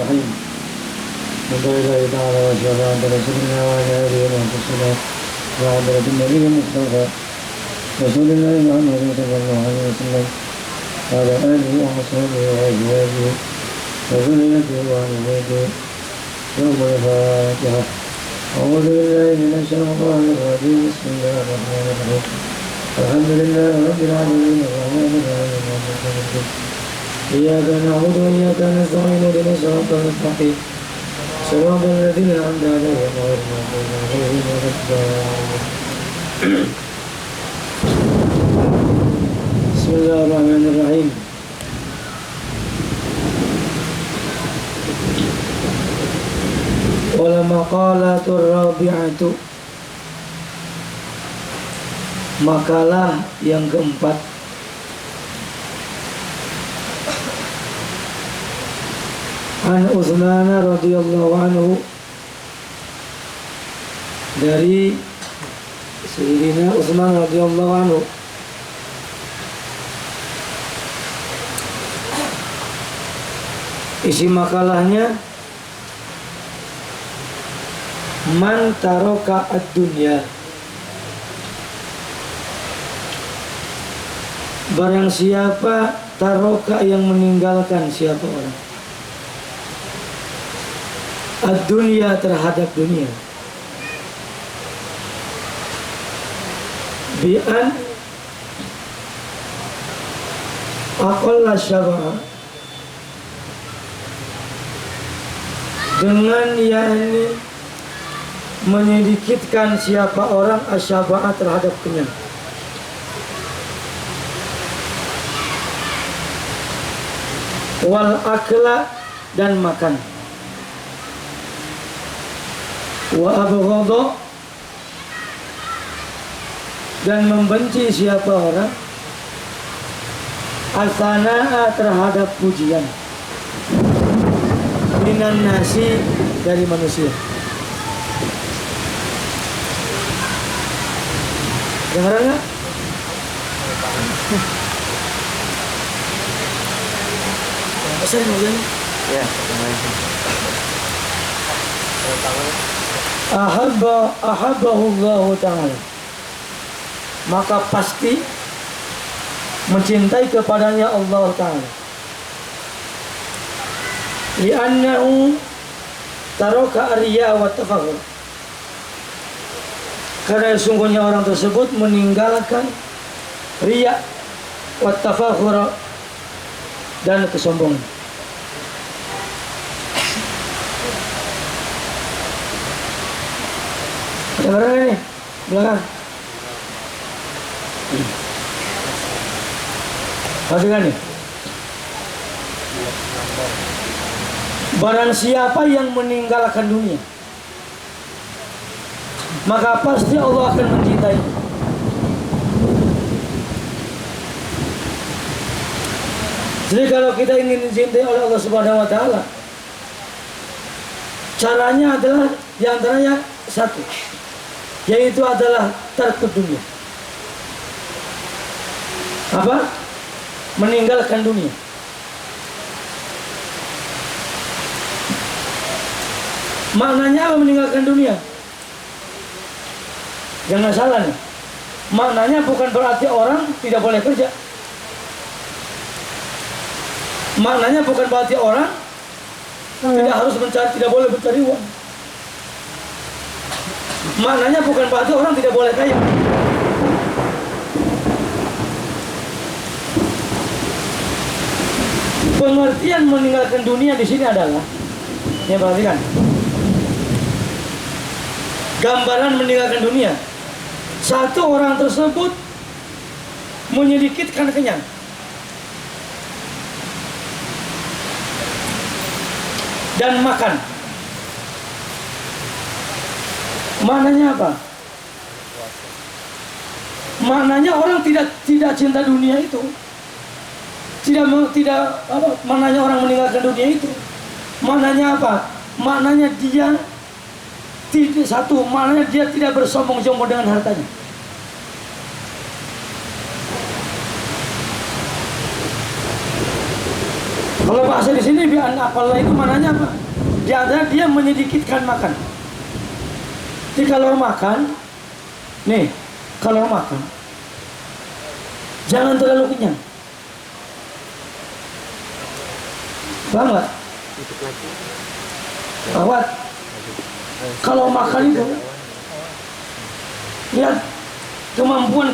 الرحيم من قول الله تعالى وشفاعة رسولنا وعلى آله وأنفسنا وعبرة النبي المصطفى رسول الله محمد صلى الله عليه وسلم وعلى آله وأصحابه وأزواجه وذريته وأهل بيته يوم الفاتحة. أعوذ بالله من الشيطان الرجيم. بسم الله الرحمن الرحيم. الحمد لله رب العالمين الرحمن الرحيم مالك يوم الدين. إياك نعبد وإياك نستعين اهدنا الصراط المستقيم صراط الذين أنعمت عليهم غير المغضوب عليهم ولا الضالين. بسم الله الرحمن الرحيم. Wal-maqalatur rabi'atu, makalah yang keempat. An Utsman radhiyallahu anhu, dari Sayyidina Utsman radhiyallahu anhu, isi makalahnya, man taroka ad-dunya, barang siapa taroka yang meninggalkan siapa orang ad-dunya terhadap dunia, bi'an aqalla syab'a, dengan yakni menyedikitkan siapa orang asyaba'ah terhadap kenyang, wal akla dan makan, wa abghadha dan membenci siapa orang al-thana'a terhadap pujian, minan nasi dari manusia. Dengar nggak? Besar mobilnya? Ya. Ahabbahullahu ta'ala, maka pasti mencintai kepadanya Allah Ta'ala. Li'annahu taroka ariya wa tafakhur, karena sungguhnya orang tersebut meninggalkan riya wa tafakhur dan kesombongan. Ada orang ini belakang. Perhatikan nih. Barang siapa yang meninggalkan dunia, maka pasti Allah akan mencintai. Jadi kalau kita ingin dicintai oleh Allah Subhanahu wa Ta'ala, caranya adalah diantaranya satu, yaitu adalah tarkud dunia. Apa? Meninggalkan dunia. Maknanya apa meninggalkan dunia? Jangan salah nih. Maknanya bukan berarti orang tidak boleh kerja. Maknanya bukan berarti orang tidak harus mencari, tidak boleh mencari uang. Maknanya bukan berarti orang tidak boleh kaya. Pengertian meninggalkan dunia di sini adalah, ya perhatikan, gambaran meninggalkan dunia. Satu, orang tersebut menyedikitkan kenyang, dan makan. Maknanya apa? Maknanya orang tidak cinta dunia itu. Tidak apa? Maknanya orang meninggalkan dunia itu. Maknanya apa? Maknanya dia tidak, satu, maknanya dia tidak bersombong-sombong dengan hartanya. Kalau bahasa di sini bi'an aqalla itu mananya apa? Di antara dia menyedikitkan makan. Jadi kalau makan, nih, kalau makan jangan terlalu kenyang. Paham nggak? Awat, kalau makan itu lihat kemampuan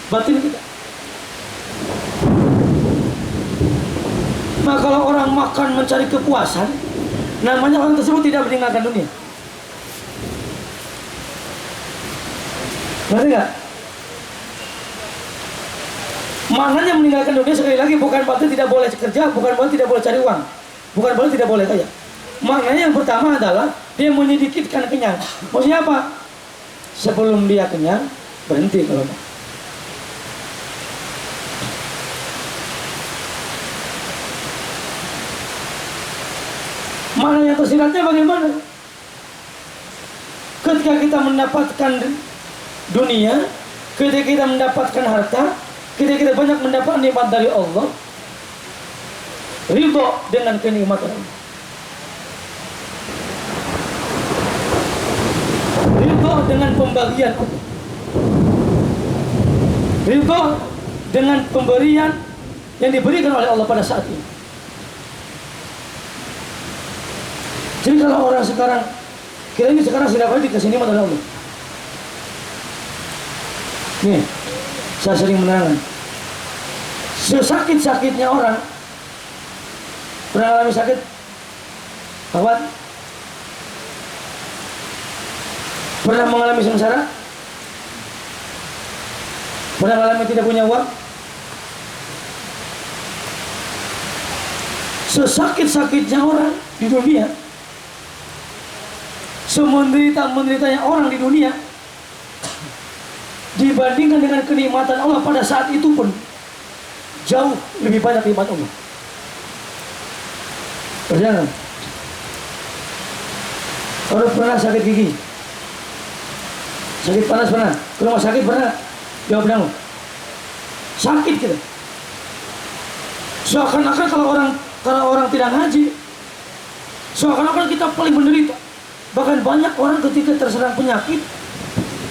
batin kita. Nah kalau orang makan mencari kepuasan, namanya orang tersebut tidak meninggalkan dunia. Ngerti nggak? Maknanya meninggalkan dunia sekali lagi bukan berarti tidak boleh kerja, bukan berarti tidak boleh cari uang, bukan berarti tidak boleh kaya. Maknanya yang pertama adalah dia menyedikitkan kenyang. Maksudnya apa? Sebelum dia kenyang, berhenti kalau mau. Mana yang tersiratnya bagaimana? Ketika kita mendapatkan dunia, ketika kita mendapatkan harta, ketika kita banyak mendapat nikmat dari Allah, ridho dengan kenikmatan Allah, ridho dengan pembagian Allah, ridho dengan pemberian yang diberikan oleh Allah pada saat ini. Jadi kalau orang sekarang, kita ini sekarang sudah banyak dikasih nikmat oleh Allah. Nih, saya sering menerangkan, sesakit-sakitnya orang, pernah alami sakit? Awat? Pernah mengalami sengsara? Pernah mengalami tidak punya uang? Sesakit-sakitnya orang di dunia, semenderita-menderitanya orang di dunia, dibandingkan dengan kenikmatan Allah pada saat itu pun jauh lebih banyak nikmat Allah. Perjalanan. Kalau pernah sakit gigi, sakit panas pernah, ke rumah sakit pernah, jawab dong. Sakit kita. Seakan-akan kalau orang tidak ngaji, seakan-akan kita paling menderita. Bahkan banyak orang ketika terserang penyakit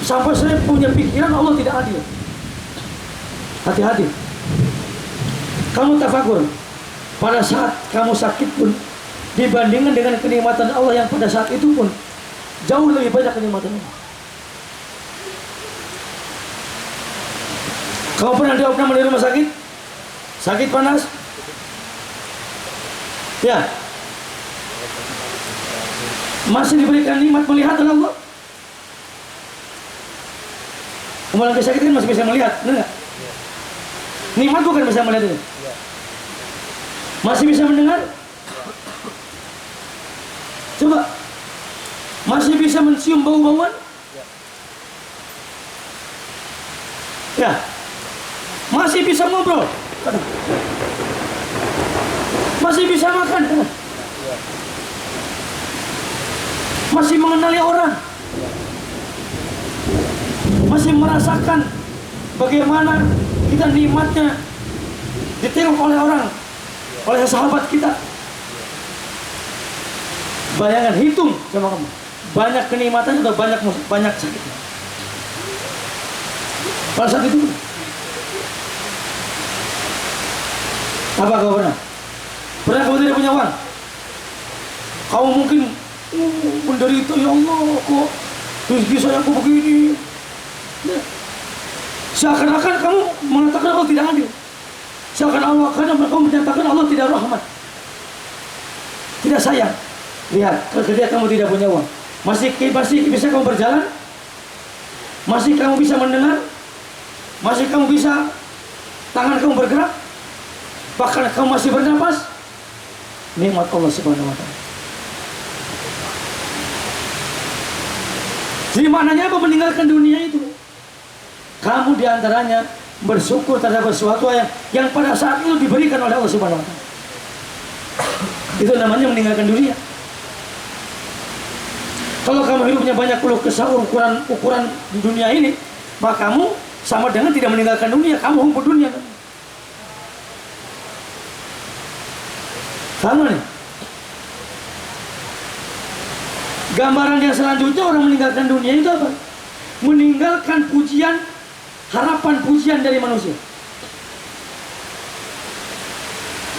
sampai saya punya pikiran Allah tidak adil. Hati-hati. Kamu tafakur, pada saat kamu sakit pun dibandingkan dengan kenikmatan Allah yang pada saat itu pun jauh lebih banyak kenikmatan Allah. Kamu pernah diopname di rumah sakit? Sakit panas? Ya. Masih diberikan nikmat melihat oleh Allah. Kemarin sakit kan masih bisa melihat, benar nggak? Nikmat bukan bisa melihat itu. Masih bisa mendengar? Coba. Masih bisa mencium bau-bauan? Ya. Masih bisa ngobrol? Masih bisa makan? Masih mengenali orang, masih merasakan bagaimana kita nikmatnya diterima oleh orang, oleh sahabat kita. Bayangan, hitung sama kamu, banyak kenikmatan atau banyak sakit. Pada saat itu, apa kau pernah? Pernah kamu tidak punya uang? Kamu mungkin menderita, ya Allah, kok rezeki saya kok begini. Seakan-akan kamu mengatakan Allah tidak adil. Seakan-akan kamu menyatakan Allah tidak rahmat, tidak sayang. Lihat, ketika kamu tidak punya uang, masih bisa kamu berjalan, masih kamu bisa mendengar, masih kamu bisa tangan kamu bergerak, bahkan kamu masih bernapas. Nikmat Allah Subhanahu wa Ta'ala. Jadi maknanya apa meninggalkan dunia itu? Kamu diantaranya bersyukur terhadap sesuatu yang pada saat itu diberikan oleh Allah Subhanahu wa Ta'ala. Itu namanya meninggalkan dunia. Kalau kamu hidupnya banyak keluh kesah ukuran di dunia ini, maka kamu sama dengan tidak meninggalkan dunia, kamu humput dunia. Sama nih. Gambaran yang selanjutnya orang meninggalkan dunia itu apa? Meninggalkan pujian, harapan pujian dari manusia.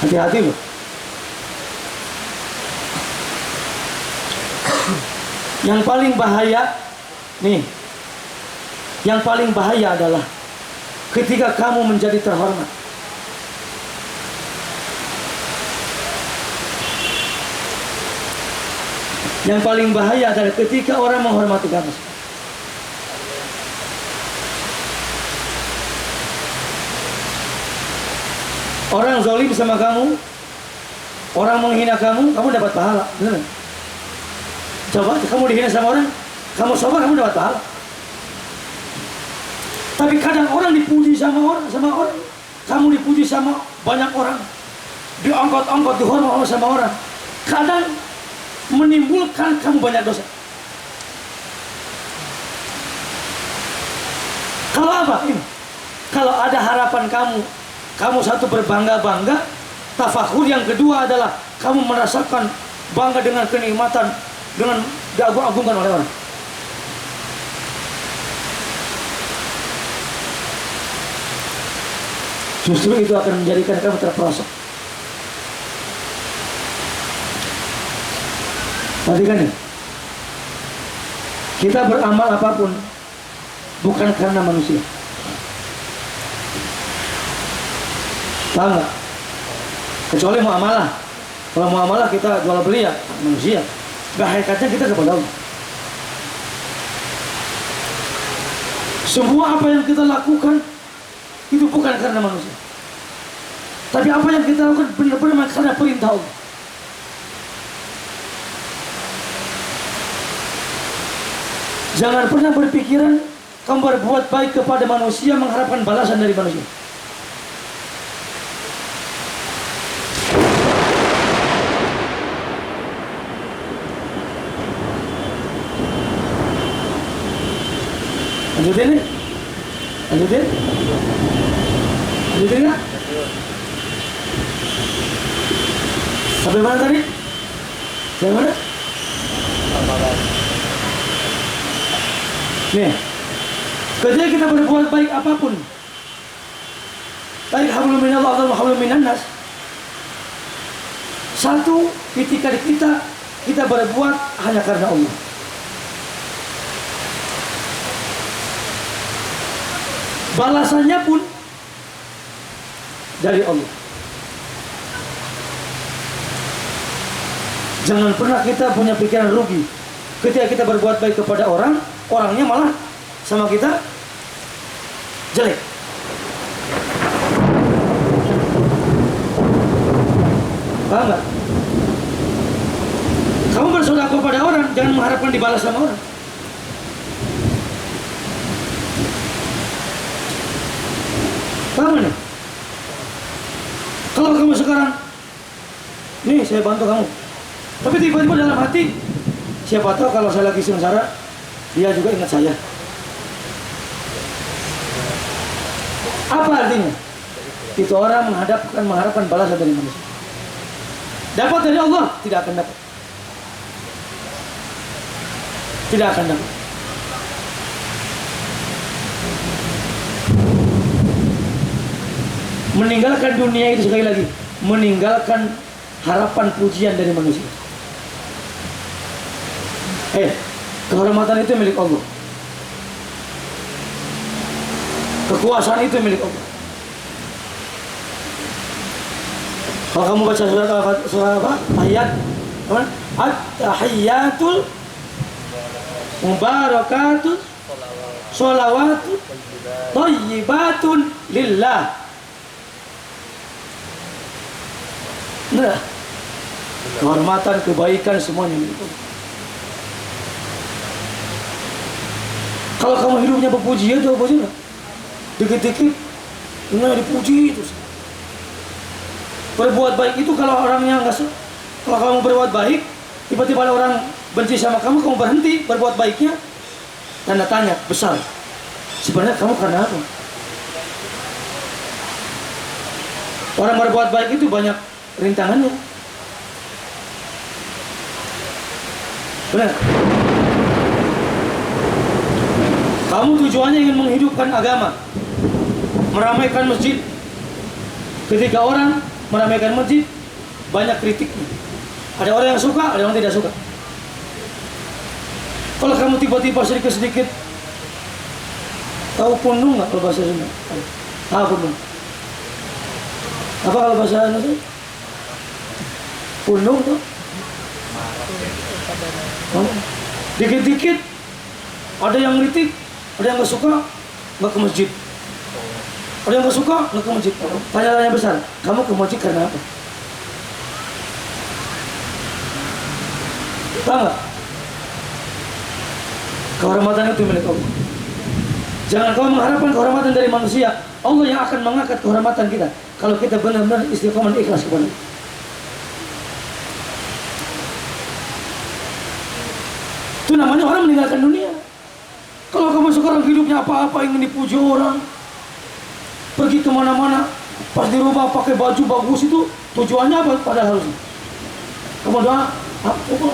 Hati-hati loh. Yang paling bahaya nih, yang paling bahaya adalah ketika kamu menjadi terhormat. Yang paling bahaya adalah ketika orang menghormati kamu. Orang zalim sama kamu, orang menghina kamu, kamu dapat pahala, benar? Coba kamu dihina sama orang, kamu sabar, kamu dapat pahala. Tapi kadang orang dipuji sama orang, kamu dipuji sama banyak orang, diangkat-angkat, dihormat sama orang, kadang menimbulkan kamu banyak dosa. Kalau apa ini? Kalau ada harapan kamu satu berbangga-bangga, tafakur. Yang kedua adalah kamu merasakan bangga dengan kenikmatan, dengan diagung-agungkan oleh orang. Justru itu akan menjadikan kamu terperosok. Perhatikan nih, kita beramal apapun bukan karena manusia. Tahu nggak? Kecuali muamalah. Kalau muamalah kita jual beli ya manusia. Hakikatnya kita kepada Allah. Semua apa yang kita lakukan itu bukan karena manusia. Tapi apa yang kita lakukan benar-benar karena perintah Allah. Jangan pernah berpikiran kamu berbuat baik kepada manusia mengharapkan balasan dari manusia. Lanjutin nih, lanjutin nggak? Sampai mana tadi? Sampai mana? Nih, ketika kita berbuat baik apapun, baik hablum minallah atau hablum minannas, satu, ketika kita berbuat hanya karena Allah. Balasannya pun dari Allah. Jangan pernah kita punya pikiran rugi ketika kita berbuat baik kepada orang, orangnya malah sama kita jelek. Paham nggak? Kamu bersedekah kepada orang, jangan mengharapkan dibalas sama orang. Paham nih? Kalau kamu sekarang, nih saya bantu kamu, tapi tiba-tiba dalam hati, siapa tahu kalau saya lagi sengsara, dia juga ingat saya. Apa artinya? Itu orang mengharapkan balasan dari manusia. Dapat dari Allah? Tidak akan dapat. Tidak akan dapat. Meninggalkan dunia itu sekali lagi, meninggalkan harapan pujian dari manusia. Kehormatan itu milik Allah. Kekuasaan itu milik Allah. Kalau kamu baca surat apa? Ayat apa? At-tahiyyatul mubarakatun sholawatun thayyibatun lillah. Nah, kehormatan, kebaikan semuanya milik Allah. Kalau kamu hidupnya berpuji itu apa juga? Dikit-dikit, dipuji itu. Berbuat baik itu kalau orangnya nggak, kalau kamu berbuat baik, tiba-tiba ada orang benci sama kamu berhenti berbuat baiknya, tanda tanya besar. Sebenarnya kamu karena apa? Orang berbuat baik itu banyak rintangannya. Benar? Kamu tujuannya ingin menghidupkan agama, meramaikan masjid. Ketika orang meramaikan masjid, banyak kritiknya. Ada orang yang suka, ada orang tidak suka. Kalau kamu tiba-tiba sedikit-sedikit, tahu pundung nggak kalau bahasa Sunda? Pundung. Apa kalau bahasa Indonesia? Pundung tuh. Dikit-dikit ada yang kritik, ada yang nggak suka, nggak ke masjid. Ada yang nggak suka, nggak ke masjid. Tanya-tanya besar, kamu ke masjid karena apa? Tahu nggak? Kehormatan itu milik Allah. Jangan kau mengharapkan kehormatan dari manusia. Allah yang akan mengangkat kehormatan kita kalau kita benar-benar istiqomah dan ikhlas kepada Allah. Itu namanya orang meninggalkan dunia. Kalau kamu sekarang hidupnya apa-apa ingin dipuji orang, pergi kemana-mana, pas di rumah pakai baju bagus, itu tujuannya apa? Padahal harusnya kamu doa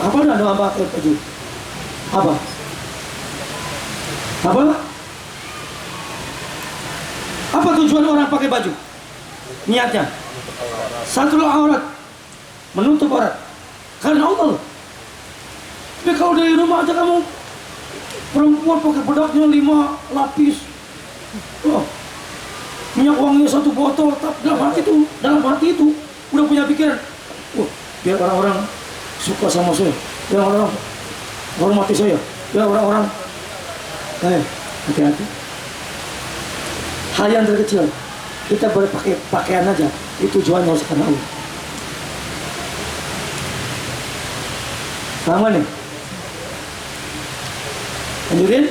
apa doa pakai baju apa? Apa tujuan orang pakai baju? Niatnya satrul aurat, menutup aurat karena Allah. Tapi kalau dari rumah aja kamu perempuan pakai bedaknya 5 lapis, minyak wangi 1 botol, dalam hati itu udah punya pikiran, biar orang-orang suka sama saya, biar orang-orang hormati saya, biar orang-orang. Hati-hati. Hal yang terkecil, kita boleh pakai pakaian aja, itu tujuannya harus karena Allah. Sama nih. Lanjutin.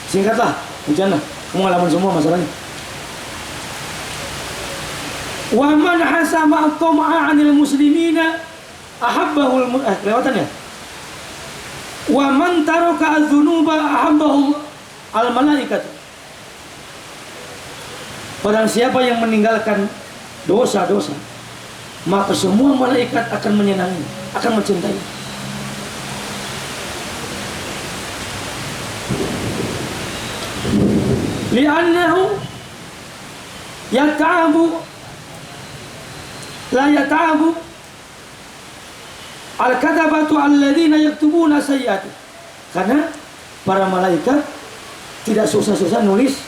Singkatlah, hujanlah. Kamu ngalamin semua masalahnya. Wa man hasama at-tam'a 'anil muslimina ahabbahu kelewatan ya. Wa man taraka adz-dzunuba ahabbahu al-malaikat. Barang siapa yang meninggalkan dosa-dosa, maka semua malaikat akan menyenangi, akan mencintai. Li'annahu yata'abu la yata'abu al-katabatu alladzina yaktubuna sayyi'ati. Karena para malaikat tidak susah-susah nulis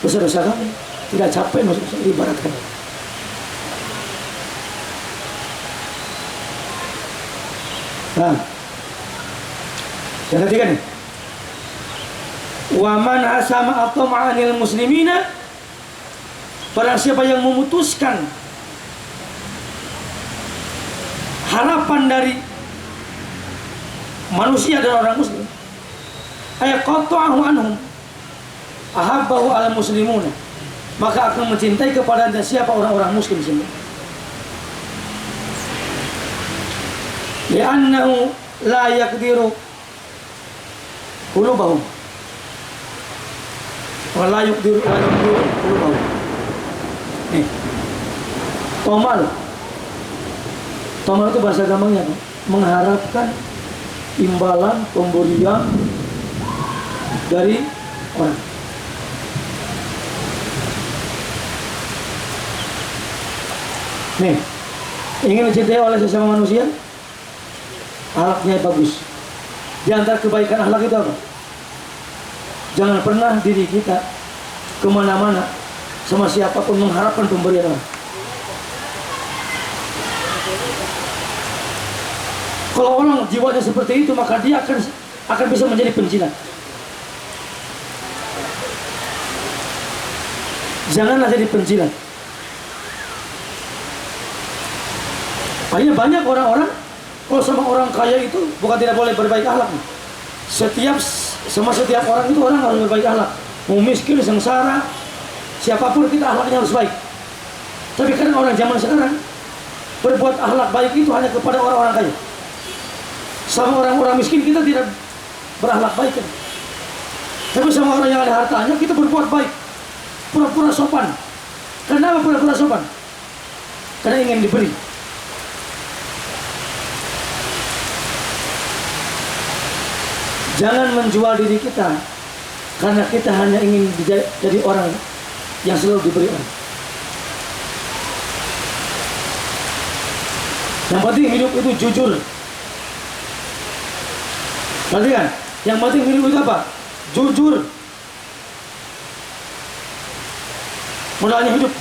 dosa-dosa kami, tidak capek nulis ibaratkan. Nah, yang ketiga nih, wa man asama at-tam'anil muslimina, barang siapa yang memutuskan harapan dari manusia dan orang muslim, ay qata'ahu anhum ahabbahu al muslimuna, maka akan mencintai kepada siapa orang-orang muslim semua. Li'annahu la yaqdiru qulubahum wa la yaqdiru qulubahum. Nih, Tomal itu bahasa gampangnya, mengharapkan imbalan pemberian dari orang. Nih, ingin dicintai oleh sesama manusia, akhlaknya bagus. Di antara kebaikan akhlak itu apa? Jangan pernah diri kita kemana-mana sama siapapun mengharapkan pemberian orang. Kalau orang jiwanya seperti itu, maka dia akan bisa menjadi penjilat. Janganlah jadi penjilat. Makanya banyak orang-orang kalau sama orang kaya itu bukan tidak boleh berbaik akhlak. Setiap orang itu orang harus berbaik akhlak. Mau miskin, sengsara, siapapun kita akhlaknya harus baik. Tapi kan orang zaman sekarang berbuat akhlak baik itu hanya kepada orang-orang kaya. Sama orang-orang miskin kita tidak berakhlak baik kan? Tapi sama orang yang ada hartanya kita berbuat baik, pura-pura sopan. Kenapa pura-pura sopan? Karena ingin diberi. Jangan menjual diri kita karena kita hanya ingin jadi orang yang selalu diberi orang. Yang penting hidup itu jujur. Perhatikan, yang penting hidup itu apa? Jujur. Modalnya hidup.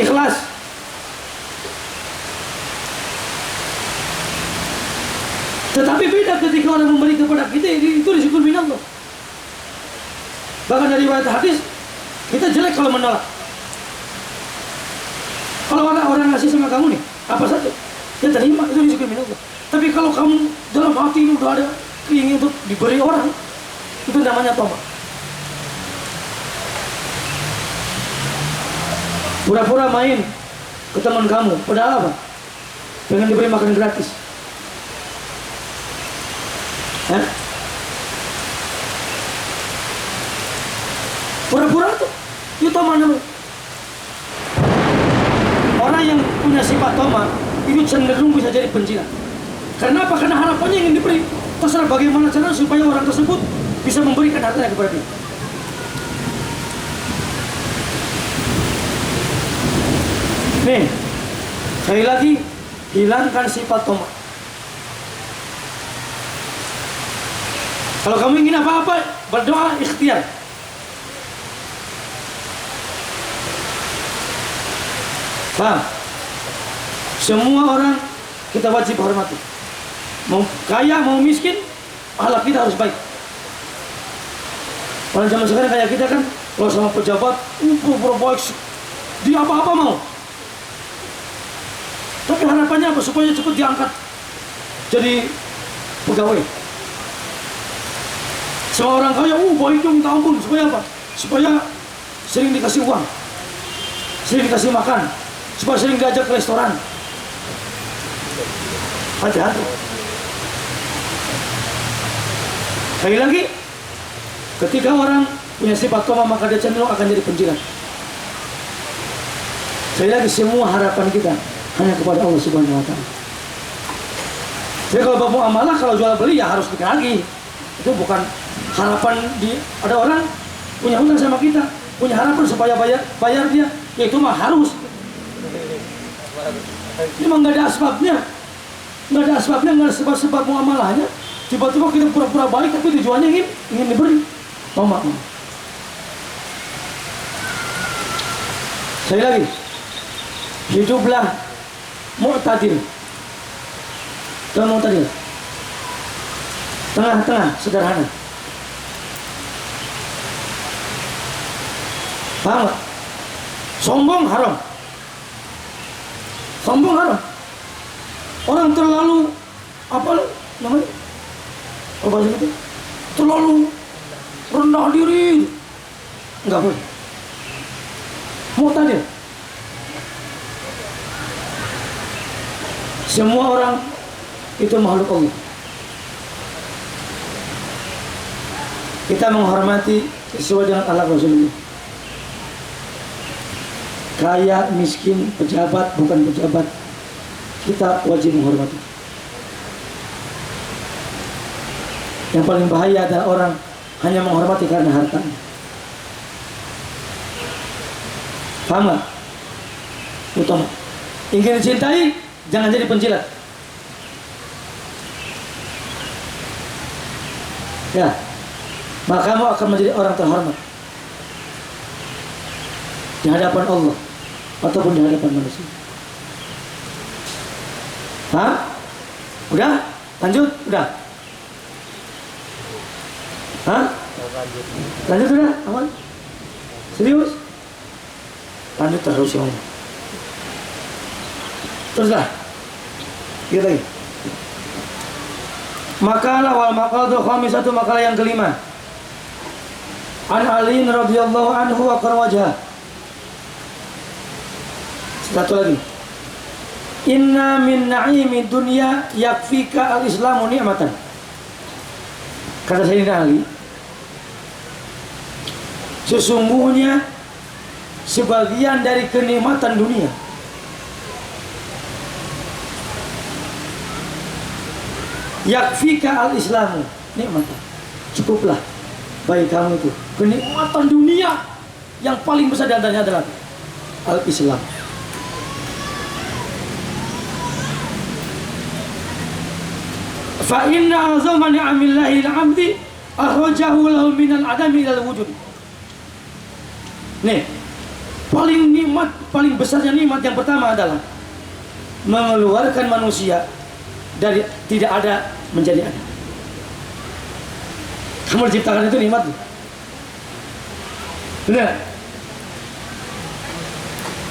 Ikhlas. Tetapi beda ketika orang memberi kepada kita, itu risiko minallah. Bahkan dari riwayat hadis, kita jelek kalau menolak. Kalau orang ngasih sama kamu nih, apa saja, ya terima, itu risiko minallah. Tapi kalau kamu dalam hati udah ada keinginan untuk diberi orang, itu namanya tobat. Pura-pura main ke teman kamu, padahal apa? Pengen diberi makan gratis. Pura-pura tuh, itu toma namanya. Orang yang punya sifat toma itu cenderung bisa jadi penjilat. Karena apa? Karena harapannya ingin diberi. Terserah bagaimana cara supaya orang tersebut bisa memberikan hartanya kepada dia. Nih, sekali lagi, hilangkan sifat toma. Kalau kamu ingin apa-apa, berdoa ikhtiar. Paham? Semua orang kita wajib hormati. Mau kaya, mau miskin, akhlak kita harus baik. Orang zaman sekarang kayak kita kan, kalau sama pejabat, baik, dia apa-apa mau. Tapi harapannya apa? Supaya cepat diangkat jadi pegawai. Semua orang kaya, baiknya minta ampun. Supaya apa? Supaya sering dikasih uang, sering dikasih makan, supaya sering diajak ke restoran. Hati-hati. Sekali lagi, ketika orang punya sifat toma, maka dia cenderung akan jadi penjilat. Sekali lagi, semua harapan kita hanya kepada Allah Subhanahu wa Ta'ala. Jadi kalau bapak amalah, kalau jual beli ya harus dikali. Itu bukan harapan ada orang punya hutang sama kita, punya harapan supaya bayar dia, ya itu mah harus. Memang nggak ada asbabnya, nggak ada sebab muamalahnya. Tiba-tiba kita pura-pura baik, tapi tujuannya ingin diberi. Mama. Sekali lagi, hiduplah mu'tadil. Jangan mu'tadil. Tengah-tengah, sederhana. Paham gak? Sombong haram. Sombong haram. Orang terlalu apa namanya? Apa itu? Terlalu rendah diri. Enggak boleh. Mu'tadil. Semua orang itu makhluk Allah. Kita menghormati sesuai dengan akhlak Rasulullah. Kaya, miskin, pejabat, bukan pejabat, kita wajib menghormati. Yang paling bahaya adalah orang hanya menghormati karena hartanya. Paham gak? Utama. Ingin dicintai, jangan jadi penjilat. Ya, maka kamu akan menjadi orang terhormat di hadapan Allah ataupun di hadapan manusia. Hah? Udah? Lanjut? Udah? Hah? Lanjut udah? Aman? Serius? Lanjut terus ya Allah. Teruslah. Kita lagi. Makalah wal maqalatul khamisatu, makalah yang kelima. An Ali radhiyallahu anhu wa qarwajah. Satu lagi. Inna min na'imi dunya yakfika al-islamu ni'matan. Kata Sayyidina Ali, sesungguhnya sebagian dari kenikmatan dunia yakfika al-islamu, nikmat. Cukuplah bagi kamu itu kenikmatan dunia yang paling besar di antaranya adalah al-Islam. Fa inna azama ni'amillahi al-'abdi akhrajahu lahu minal adami ilal wujud. Nih, paling besarnya nikmat yang pertama adalah mengeluarkan manusia dari tidak ada menjadi ada. Kamu diciptakan itu nikmat. Benar.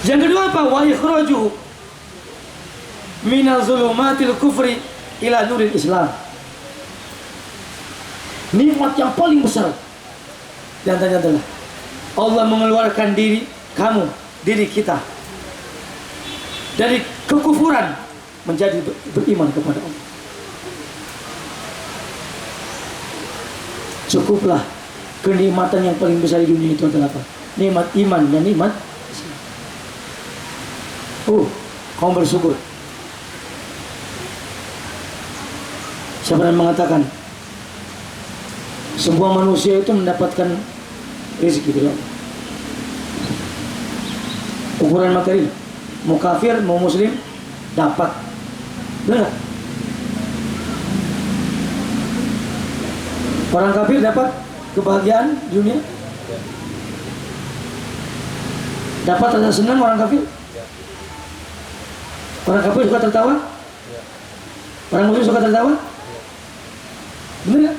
Yang kedua apa? Wa ikhrajuhu minal zulumatil kufri ila nuril Islam. Nikmat yang paling besar di antaranya adalah Allah mengeluarkan diri kita dari kekufuran menjadi beriman kepada Allah. Cukuplah kenikmatan yang paling besar di dunia itu adalah apa? Nikmat iman dan nikmat Islam. Kamu bersyukur. Siapa yang mengatakan semua manusia itu mendapatkan rezeki dari Allah? Ukuran materi, mau kafir mau muslim dapat. Benar? Orang kafir dapat kebahagiaan di dunia? Dapat rasa senang orang kafir? Orang kafir suka tertawa? Orang muslim suka tertawa? Benar gak?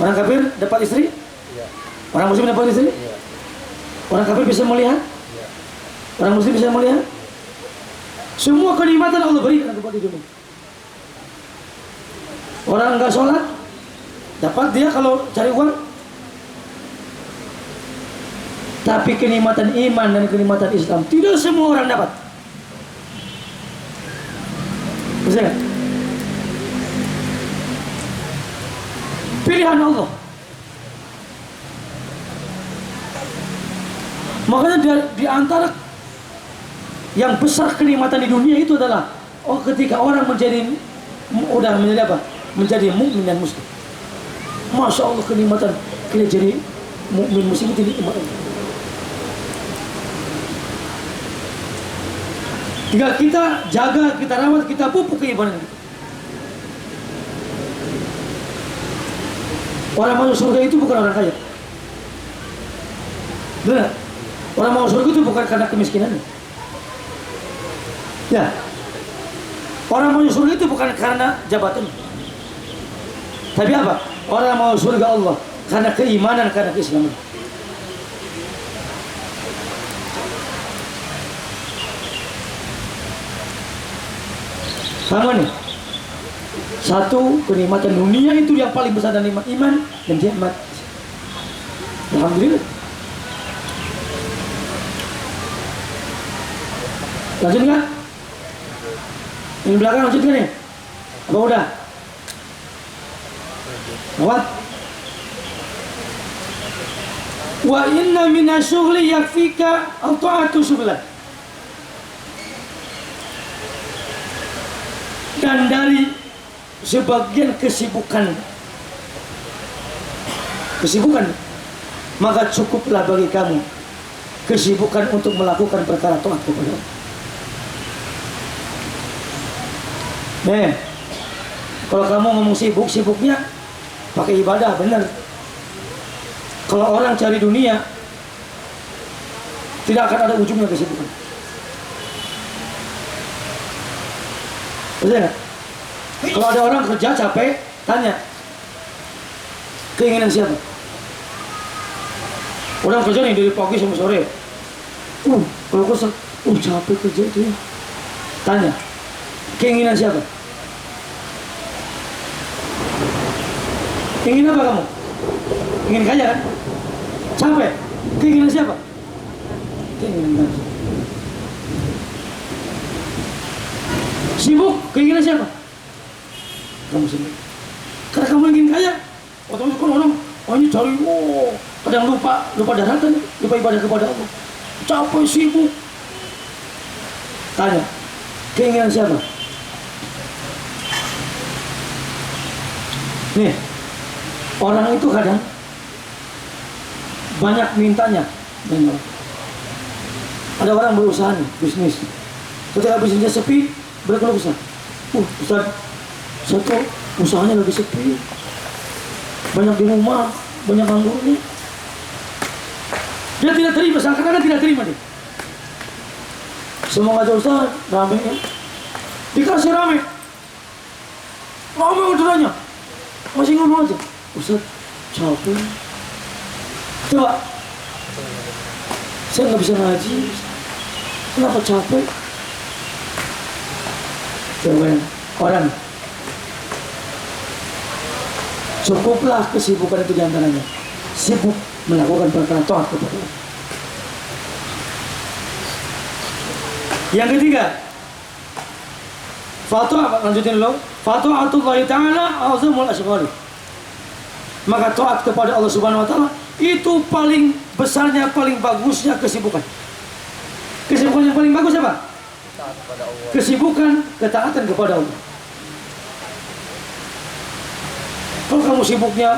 Orang kafir dapat istri? Orang muslim dapat istri? Orang kafir bisa melihat? Orang muslim bisa melihat? Semua kenikmatan Allah berikan kepada dunia. Orang enggak sholat dapat dia kalau cari uang. Tapi kenikmatan iman dan kenikmatan Islam tidak semua orang dapat. Bisa gak? Pilihan Allah. Makanya di antara yang besar kenikmatan di dunia itu adalah ketika orang menjadi apa? Menjadi mukmin dan muslim. Masya Allah, kenikmatan kita jadi mukmin muslim itu nikmat. Tinggal kita jaga, kita rawat, kita pupuk keimanan. Orang masuk surga itu bukan orang kaya. Benar? Orang masuk surga itu bukan karena kemiskinan. Ya. Orang masuk surga itu bukan karena jabatan. Tapi apa? Orang mau surga Allah karena keimanan, karena keislaman. Sama nih. Satu, kenikmatan dunia itu yang paling besar dan nikmat iman dan nikmat. Alhamdulillah. Lanjut nggak? Ini belakang lanjut nggak nih? Apa udah? Awat. Wa inna minasyughli yakfika al-ta'atu syughlan. Dan dari sebagian kesibukan, maka cukuplah bagi kamu kesibukan untuk melakukan perkara taat kepada Allah. Nih, kalau kamu ngomong sibuknya pakai ibadah, benar. Kalau orang cari dunia, tidak akan ada ujungnya kesibukan. Betul nggak? Kalau ada orang kerja capek, tanya keinginan siapa? Orang kerja nih dari pagi sampai sore. Kalau kesel, capek kerja itu ya. Tanya keinginan siapa? Ingin apa kamu? Ingin kaya kan? Capek. Keinginan siapa? Keinginan kamu. Sibuk, keinginan siapa? Kamu sendiri. Karena kamu ingin kaya. Otomatis kan orang ini cari, kadang lupa daratan, lupa ibadah kepada Allah. Capek, sibuk. Tanya, keinginan siapa? Nih, orang itu kadang banyak mintanya. Memang. Ada orang berusaha nih, bisnis. Ketika bisnisnya sepi, berkeluh kesah. Ustaz, satu usahanya lagi sepi. Banyak di rumah, banyak anggurnya. Dia tidak terima, seakan-akan tidak terima dia. Semua ngajak Ustaz, rame ya. Dikasih rame. Rame orderannya. Masih ngomong aja. Ustaz, capek. Coba. Saya nggak bisa ngaji. Kenapa capek? Coba orang. Cukuplah kesibukan itu diantaranya. Sibuk melakukan perkara taat kepada Allah. Yang ketiga, lanjutin dulu. Ta'atullahi ta'ala azamul asyghali. Maka taat kepada Allah Subhanahu wa taala itu paling besarnya, paling bagusnya kesibukan. Kesibukan yang paling bagus apa? Taat kepada Allah. Kesibukan ketaatan kepada Allah. Kalau kamu sibuknya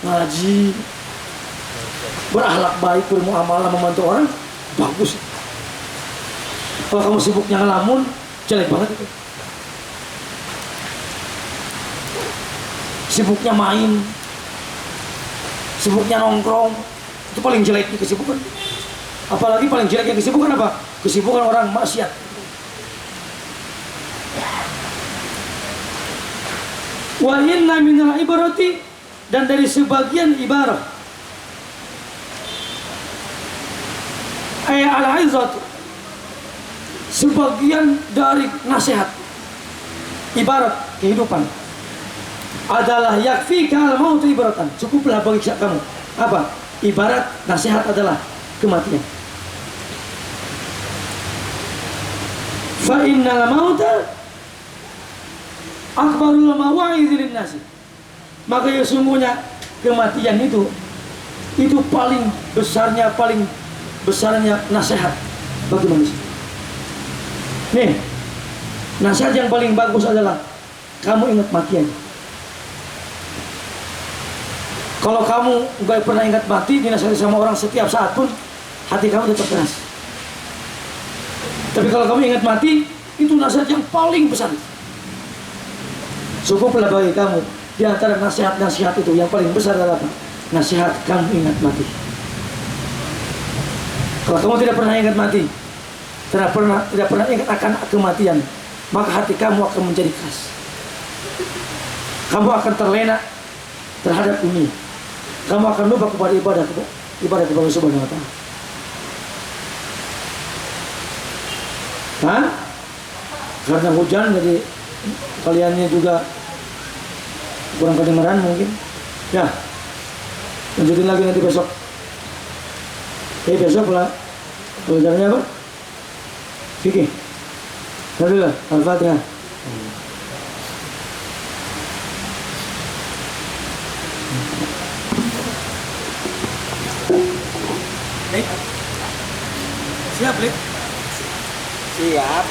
ngaji, berakhlak baik, bermuamalah, membantu orang, bagus. Kalau kamu sibuknya ngelamun, jelek banget itu. Sibuknya main, sibuknya nongkrong, itu paling jeleknya kesibukan. Apalagi paling jeleknya kesibukan apa? Kesibukan orang maksiat. Wa inna minal ibarati, dan dari sebagian ibarat al-aizat, sebagian dari nasihat ibarat kehidupan adalah yakfika al-maut ibaratan, cukuplah bagi kamu apa? Ibarat nasihat adalah kematian. Fa innal mauta akbarul mawa'idz lin-nas. Maka ya sungguhnya kematian itu paling besarnya nasihat bagi manusia. Nih, nasihat yang paling bagus adalah kamu ingat matian. Kalau kamu nggak pernah ingat mati, dinasihati sama orang setiap saat pun hati kamu tetap keras. Tapi kalau kamu ingat mati, itu nasihat yang paling besar. Cukuplah bagi kamu di antara nasihat-nasihat itu yang paling besar adalah apa? Nasihat kamu ingat mati. Kalau kamu tidak pernah ingat mati, tidak pernah ingat akan kematian, maka hati kamu akan menjadi keras. Kamu akan terlena terhadap dunia. Kamu akan lupa kepada ibadah kepada Allah Subhanahu wa taala. Hah? Karena hujan jadi kaliannya juga kurang kedengaran mungkin. Ya. Lanjutin lagi nanti besok. Besok lah. Pelajarannya apa? Fikih. Alhamdulillah. Al-Fatihah. Siap, Lip? Siap.